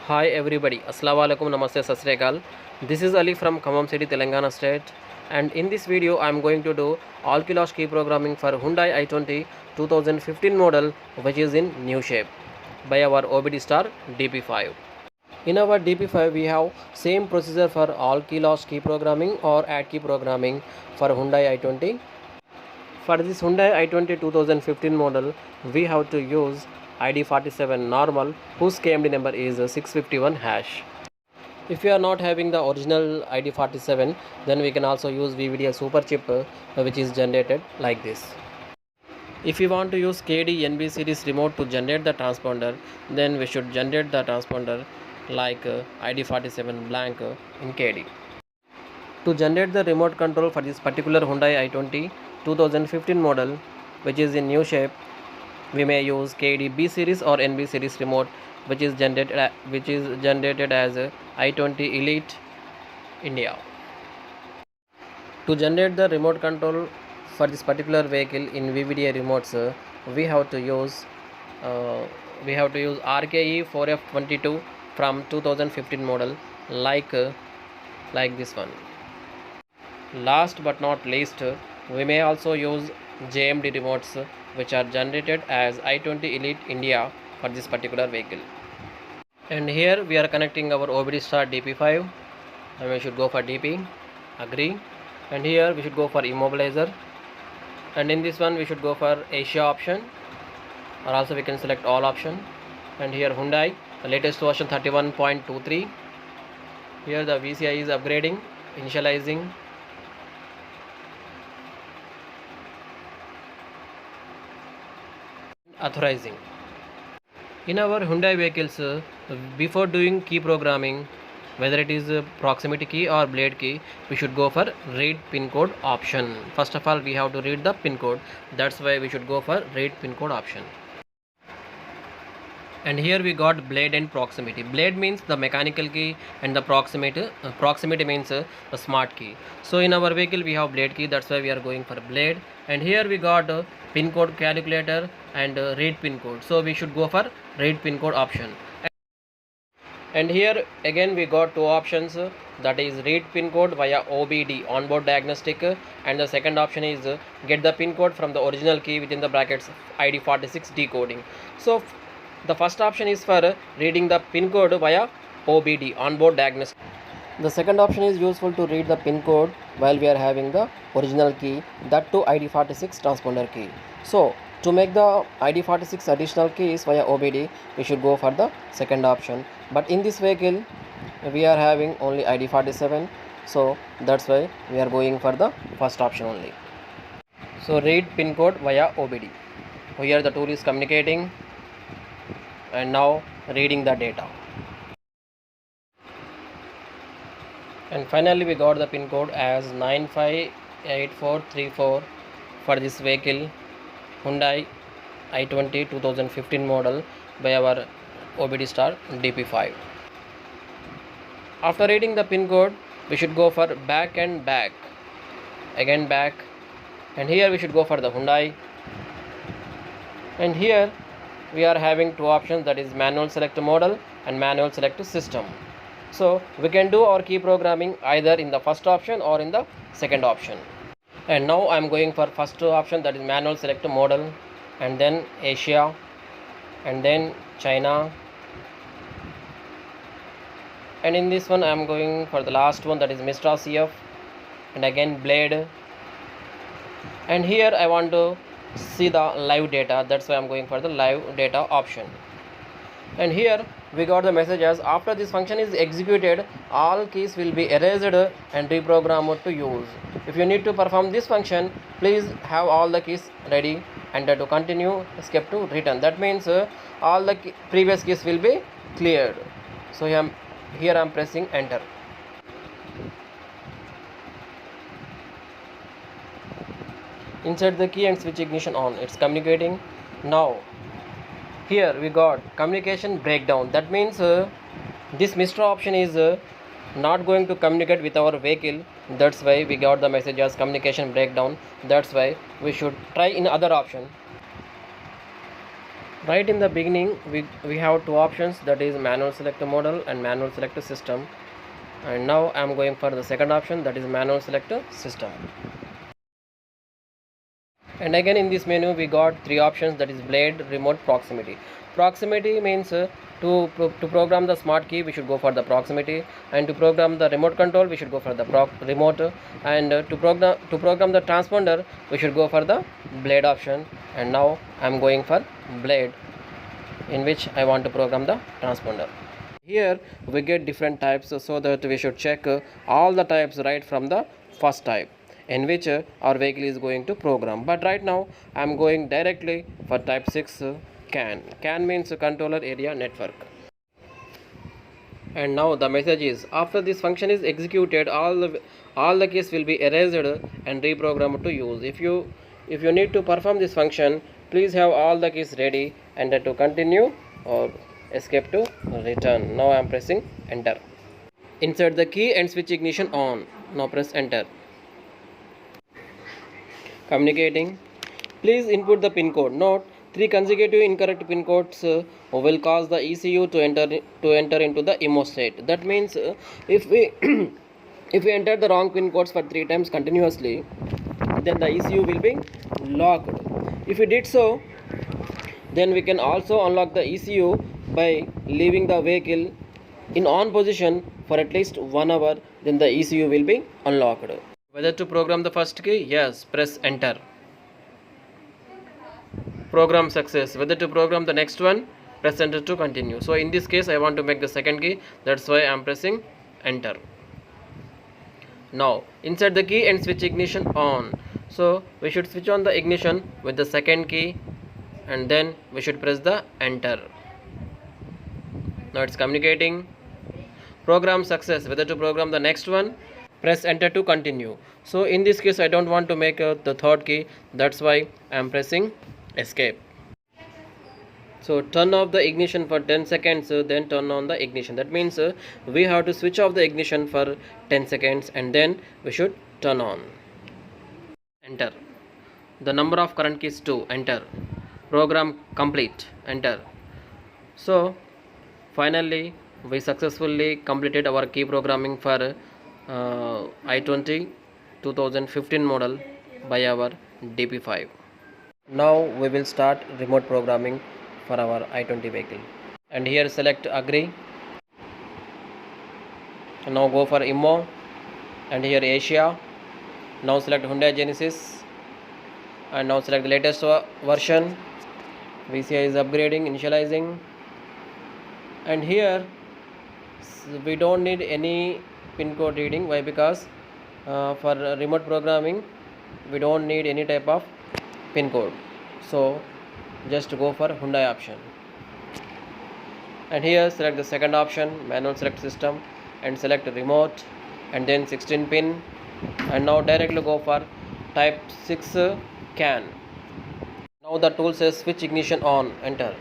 Hi everybody, Assalamu alaikum, Namaste, Sat Sri Akal. This is Ali from Khammam City, Telangana State, and in this video I am going to do all key key programming for Hyundai i20 2015 model, which is in new shape by our Obdstar DP5. In our DP5 we have same procedure for all key programming or add key programming for Hyundai i20. For this Hyundai i20 2015 model, we have to use ID47 normal, whose KMD number is 651 hash. If you are not having the original ID47, then we can also use VVDA super chip, which is generated like this. If you want to use KD NB series remote to generate the transponder, then we should generate the transponder like ID47 blank in KD. To generate the remote control for this particular Hyundai i20 2015 model, which is in new shape, we may use KD B series or NB series remote, which is generated as i20 Elite India. To generate the remote control for this particular vehicle in VVDA remotes, we have to use RKE 4F22 from 2015 model, like this one. Last but not least, we may also use JMD remotes, which are generated as i20 Elite India for this particular vehicle. And here we are connecting our Obdstar DP5, and we should go for DP, agree, and here we should go for immobilizer, and in this one we should go for Asia option, or also we can select all option. And here Hyundai, the latest version 31.23. here the VCI is upgrading, initializing, authorizing. In our Hyundai vehicles, before doing key programming, whether it is proximity key or blade key, we should go for read pin code option. First of all, we have to read the pin code. That's why we should go for read pin code option. And here we got blade and proximity. Blade means the mechanical key, and the proximity means the smart key. So in our vehicle we have blade key, that's why we are going for blade. And here we got pin code calculator and read pin code, so we should go for read pin code option. And here again we got two options, that is read pin code via OBD, onboard diagnostic, and the second option is get the pin code from the original key within the brackets ID46 decoding. So the first option is for reading the pin code via OBD, onboard diagnostic. The second option is useful to read the pin code while we are having the original key, that to ID46 transponder key. So to make the ID46 additional keys via OBD, we should go for the second option. But in this vehicle we are having only ID47, so that's why we are going for the first option only. So read pin code via OBD. Here the tool is communicating and now reading the data. And finally we got the pin code as 958434 for this vehicle Hyundai i20 2015 model by our Obdstar DP5. After reading the pin code, we should go for back and back, again back, and here we should go for the Hyundai. And here we are having two options, that is manual select model and manual select system. So we can do our key programming either in the first option or in the second option. And now I am going for first option, that is manual select model, and then Asia, and then China, and in this one I am going for the last one, that is Mistra CF, and again blade. And here I want to see the live data, that's why I am going for the live data option. And here we got the message as after this function is executed, all keys will be erased and reprogrammed to use. If you need to perform this function, please have all the keys ready, enter to continue, escape to return. That means all the previous keys will be cleared. So here I am pressing enter. Insert the key and switch ignition on. It's communicating. Now here we got communication breakdown. That means this Mistra option is not going to communicate with our vehicle. That's why we got the message as communication breakdown. That's why we should try in other option. Right in the beginning, we have two options, that is manual select model and manual select system. And now I am going for the second option, that is manual select system. And again in this menu we got three options, that is blade, remote, proximity. Proximity means to program the smart key we should go for the proximity, and to program the remote control we should go for the remote, and to program the transponder we should go for the blade option. And now I am going for blade, in which I want to program the transponder. Here we get different types, so that we should check all the types right from the first type in which our vehicle is going to program. But right now I am going directly for type 6 CAN. CAN means controller area network. And now the message is, after this function is executed, all the keys will be erased and reprogrammed to use. If you need to perform this function, please have all the keys ready, enter to continue or escape to return. Now I am pressing enter. Insert the key and switch ignition on. Now press enter. Communicating. Please input the pin code. Note, 3 consecutive incorrect pin codes will cause the ECU to enter into the IMO state. That means if we if we enter the wrong pin codes for 3 times continuously, then the ECU will be locked. If we did so, then we can also unlock the ECU by leaving the vehicle in on position for at least 1 hour. Then the ECU will be unlocked. Whether to program the first key? Yes, press enter. Program success. Whether to program the next one? Press enter to continue. So in this case I want to make the second key, that's why I am pressing enter. Now insert the key and switch ignition on. So we should switch on the ignition with the second key, and then we should press the enter. Now it's communicating. Program success. Whether to program the next one? Press enter to continue. So in this case I don't want to make the third key, that's why I am pressing escape. So turn off the ignition for 10 seconds, then turn on the ignition. That means we have to switch off the ignition for 10 seconds and then we should turn on. Enter. The number of current keys 2. Enter. Program complete. Enter. So finally we successfully completed our key programming for I20 2015 model by our DP5. Now we will start remote programming for our I20 vehicle. And here select agree. And now go for IMO, and here Asia. Now select Hyundai Genesis, and now select the latest version. VCI is upgrading, initializing, and here we don't need any pin code reading. Why? Because for remote programming we don't need any type of pin code, so just go for Hyundai option. And here select the second option, manual select system, and select remote, and then 16 pin, and now directly go for type 6 CAN. Now the tool says switch ignition on. Enter.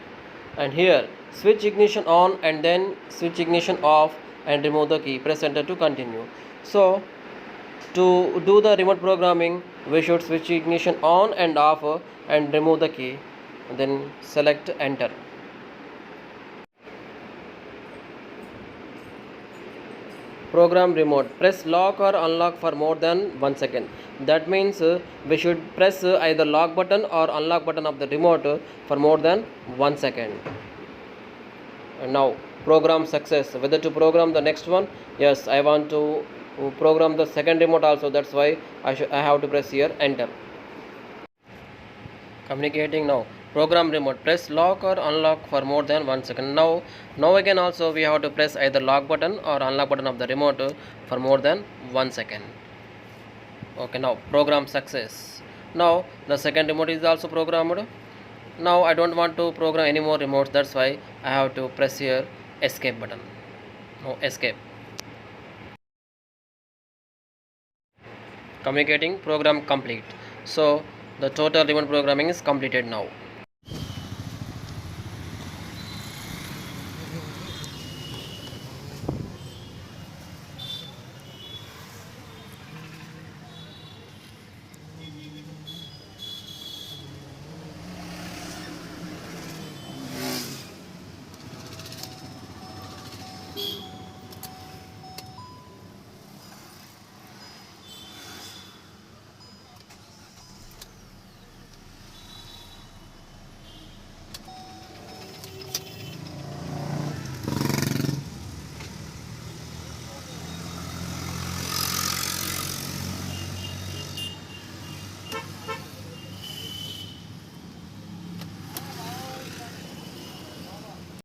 And here switch ignition on and then switch ignition off and remove the key. Press enter to continue. So to do the remote programming we should switch ignition on and off and remove the key, then select enter. Program remote. Press lock or unlock for more than 1 second. That means we should press either lock button or unlock button of the remote for more than 1 second. And now program success. Whether to program the next one? Yes, I want to program the second remote also, that's why I have to press here enter. Communicating. Now program remote. Press lock or unlock for more than 1 second. Now again also we have to press either lock button or unlock button of the remote for more than 1 second. Okay, now program success. Now the second remote is also programmed. Now I don't want to program any more remotes, that's why I have to press here escape button. Now escape. Communicating. Program complete. So the total remote programming is completed now.